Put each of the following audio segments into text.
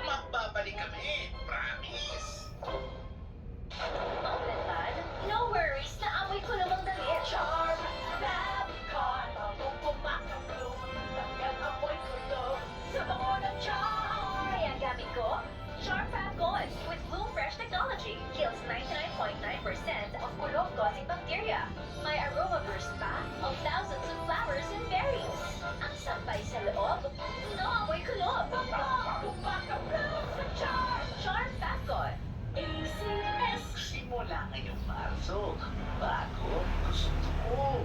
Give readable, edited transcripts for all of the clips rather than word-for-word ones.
Magbabalik kami, promise. Paklanman, no worries, naamoy ko namang damit. Charm, Fabcon, pumakablo, hanggang amoy ko to. Sa bango ng Char! Kaya ang gamit ko, Char Fabcon with Bloom Fresh Technology kills 99.9% of kulog causing bacteria. May aroma burst pa of thousands of flowers and berries. Ang sampay sa loob, no amoy kulog. Pumakablo sa Char! Char Fabcon. ACS. Simula ngayong Marso, bago, gusto ko.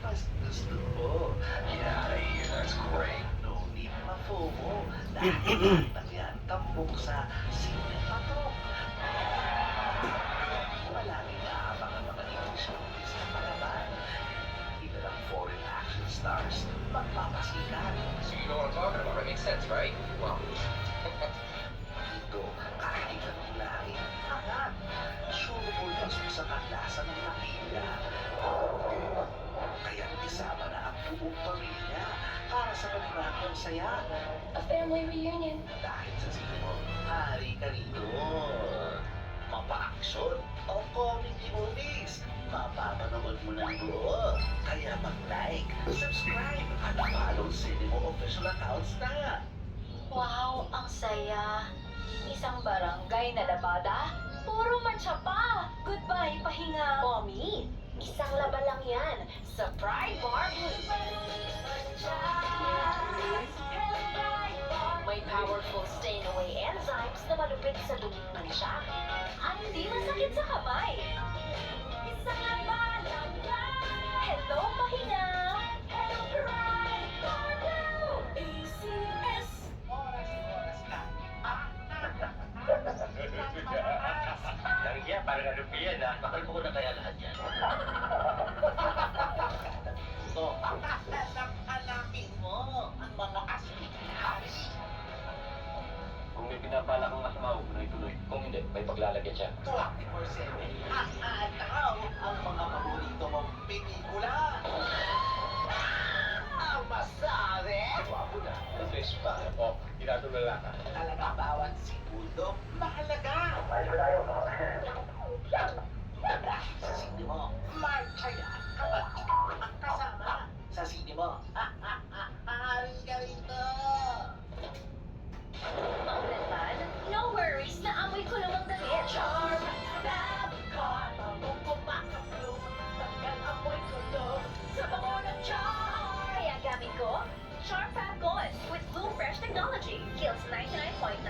Mas gusto ko. Yeah, that's great. No need ma-FOMO. Dahil lang yan, tambok sa sinema to. Palagi naabangan mga ibang showbiz na palaban. Iba lang foreign action stars, magpapasikat. So you know what I'm talking about, right? Makes sense, right? Well, Dito, kahit anong lahi, angat. Sure mo sa kalasa ng nakila. Pinoy reunion. Dahil sa sine mo, hari ka rito. Mapa-action o comedy movies, mapapanood mo ng buo. Kaya mag-like, subscribe, at follow sine mo official accounts na. Wow, ang saya. Isang barangay na labada, puro mancha pa. Goodbye, pahinga. Mommy, isang laba lang yan. Sa Pride Bar. May powerful stain-away enzymes na malupit sa duming mancha. At hindi masakit sa kamay. Isang laba lang yan. Hello, pahinga. Hello, Pride Bar. ACS. Oras na. Langya, parang ano pa yan, ha? Makalmo ko na kaya lahat yan. Ito, hanapin mo ang mga aswitari. Kung may pinapala kang masama, huwag mo na ituloy. Kung hindi, may paglalagyan siya. 24/7, haanaw ang mga paborito mong pelikula. Ang masabi! Wapo na. Mabilis pa. O, ginatulala ka. Talaga bawat segundo, mahalaga. Dahil sa sine mo, marchaya kapag ikaw ang kasama. Sa sine mo, hari ka rito. Maunat no worries na amoy ko namang damit. Charm, Babcon, mabubumakabloom, tanggal amoy ko to, sa bango ng Char. Kaya gamit ko, Charm Babcon with Bloom Fresh technology. Kills 99.9%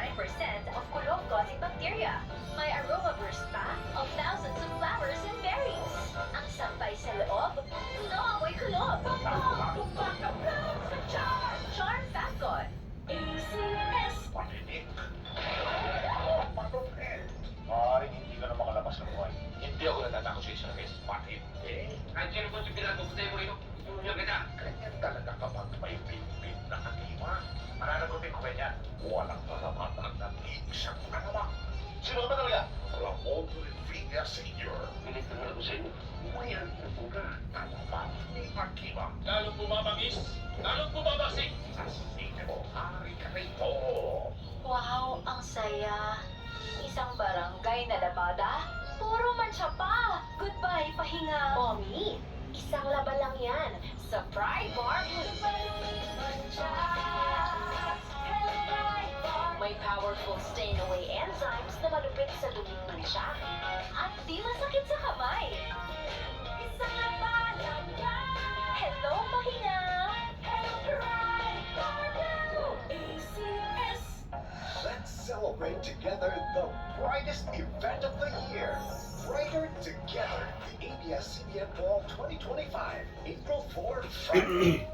of kulong-causing bacteria. May aroma burst pa of thousands of flowers and berries. Ang sampay sa loob, no amoy kulog. Mabubumakabloom sa Char. Charm Babcon. ACS. Patinik. Patupin. Maaaring hindi ka na makalabas ng buhay. Hindi ako natatakot sa isang beses. Patindi. Kahit sino po yung pinagpuputay mo rito, tulungan kita. Ganyan talaga kapag may pin-pin na katima. Mananagutin ko kanya. Walang karapatan ng isang kanawa. Sino ka ba talaga? Ramon Rivilla Sr. Pilit na ako sa inyo. Ngayon po ka. Kanawa ni Akima. Lalong bumabangis, lalong bumabasik. Sa sine mo, hari ka rito. Wow, ang saya. Isang barangay na labada, puro mancha pa. Goodbye, pahinga. Mommy, isang laba lang yan. Sa Pride Bar. May powerful stain-away enzymes na malupit sa duming mancha. At di masakit sa kamay. Isang laba lang yan. Hello, pahinga. Hello, Pride Bar. ACS. Let's celebrate together the brightest event of the year. Brighter Together, the ABS-CBN Ball 2025, April 4, Friday.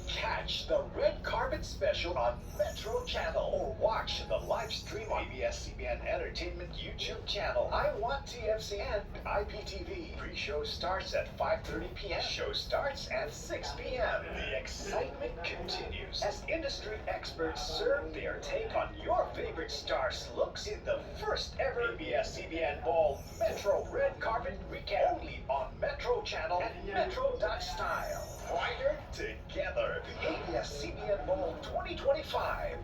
Catch the red carpet special on Metro Channel or watch the live stream on ABS-CBN Entertainment YouTube channel. I Want TFC and IPTV. Pre-show starts at 5:30 p.m. Show starts at 6 p.m. The excitement continues as industry experts serve their take on your favorite stars' looks in the first ever ABS-CBN Ball Metro Red Carpet Recap only on Metro Channel and Metro.Style. Brighter Together, the ABS-CBN Ball 2025.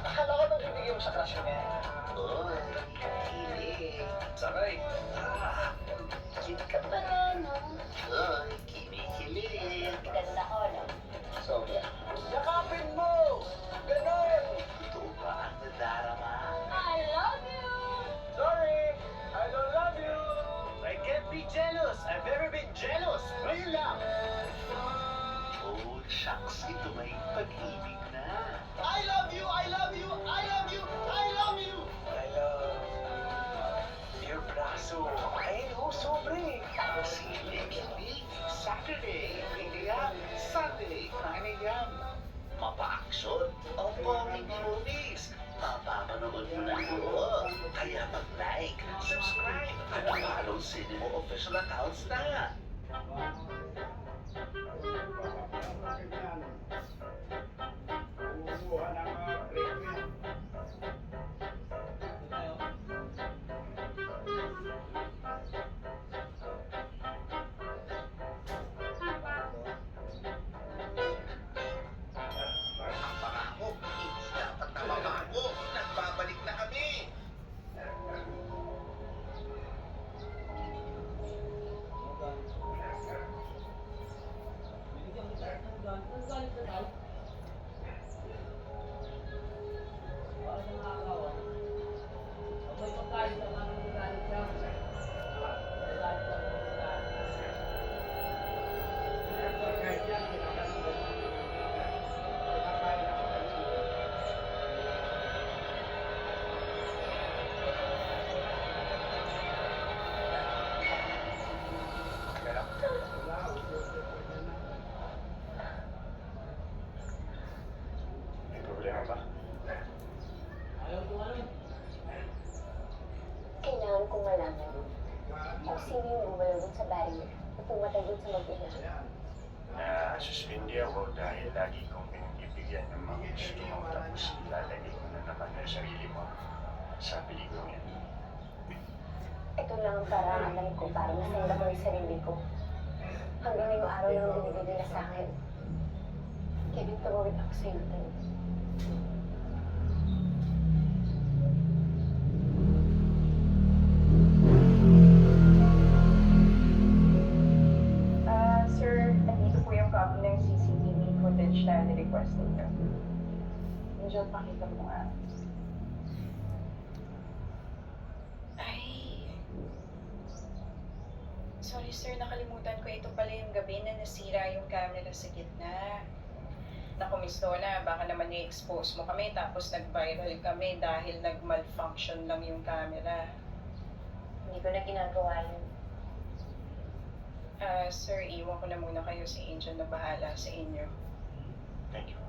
Akala ko bang bibigyan mo sa crush niya? Oy, kilig. Sakay. Cute ka pa. Oy, kinikilig. Ganda ko, no? Sobra. Yakapin mo! Ganon! Ito ba ang nadarama? I love you! Sorry! I don't love you! I can't be jealous! I've never been jealous! Ngayon lang! Oh, shucks. Ito may pag-ibig na. I love you! I love you! I love you! I love you! I love your braso. Ay, no, sobre. Silig-lig. Saturday, 8 a.m. Sunday, 9 a.m. Mapa-action o comedy movies. Mapapanood mo ng buo. Kaya mag-like, subscribe, at follow sine mo official accounts na. Okay ba? Kailangan kong malaman kung sino yung gumalaw dun sa barrier at pumatay dun sa mag-ina. Suspindi ako dahil lagi kong pinagbibigyan ng mga gusto mo tapos ilalagay mo na naman ang sarili mo sa peligro yan. Ito lang ang paraan ko para masaya ko yung sarili ko. Hanggang ngayong araw lang ang binibigay nila sa akin. Kevin, tumawid ako sa iyo. Sir, nandito po yung copy ng CCTV footage na ni-request ninyo. Angel, pakita mo nga. Ay. Sorry sir, nakalimutan ko. Ito pala yung gabi na nasira yung camera sa gitna. Naku, Miss Donna, baka naman i-expose mo kami tapos nag-viral kami dahil nag-malfunction lang yung camera. Hindi ko na ginagawa yun. Sir, iwan ko na muna kayo si Angel na bahala sa inyo. Thank you.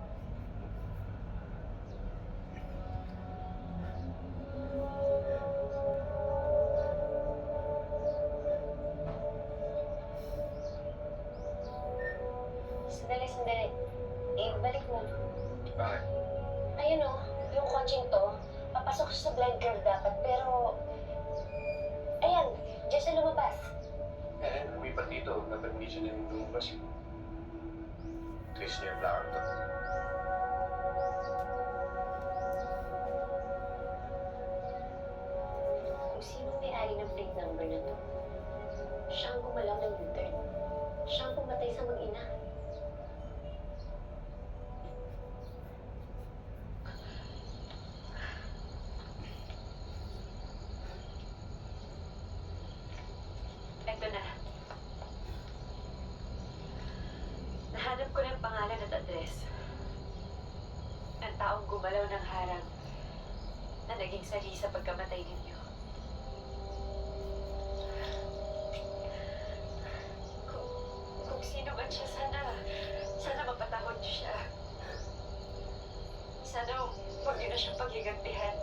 Sandali. Balik mo. Bakit? Ayun o, yung coaching to, papasok siya sa blind curve dapat, pero... Ayan, diyan siya lumabas. Lumipat dito. Dapat hindi siya nang lumabas. Twist niya yung flower to. Kung sino may-ari ng plate number na to, siya ang gumalaw ng U-turn. Siya ang pumatay sa mag-ina. Ito na. Nahanap ko ng pangalan at address. Ang taong gumalaw ng harang na naging sali sa pagkamatay ninyo. Kung sino man siya, sana mapatahon siya. Sana huwag niyo na siyang paghigantihan.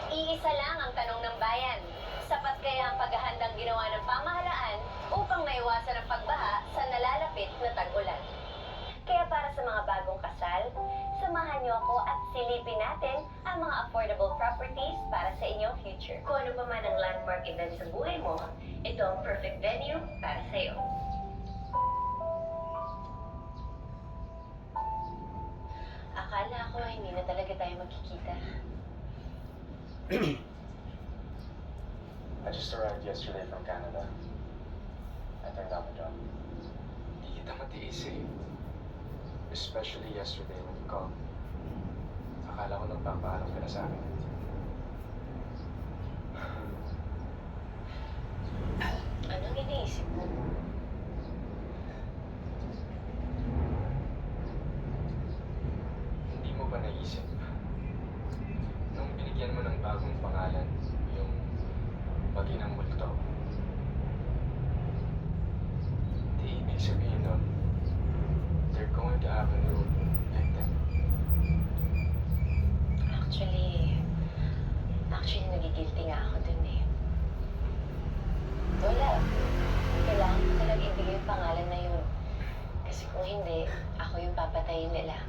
Iisa lang ang tanong ng bayan. Sapat kaya ang paghahandang ginawa ng pamahalaan upang maiwasan ang pagbaha sa nalalapit na tag-ulan? Kaya para sa mga bagong kasal, samahan niyo ako at silipin natin ang mga affordable properties para sa inyong future. Kung ano pa man ang landmark event sa buhay mo, ito ang perfect venue para sa iyo. Akala ko hindi na talaga tayo magkikita. I just arrived yesterday from Canada. I turned down the job. Hindi kita matiis eh. Especially yesterday when you called. Akala ko nagpapaalam ka na sa akin. Anong iniisip mo? Hindi mo ba naisip? Nung binigyan mo ng bagong pangalan, yung Baginang Multo. Di ibig sabihin nun, they're going to have a new victim. Actually, nagigilty nga ako dun eh. Wala. Kailangan ko talaga ibigay yung pangalan na yun. Kasi kung hindi, ako yung papatayin nila.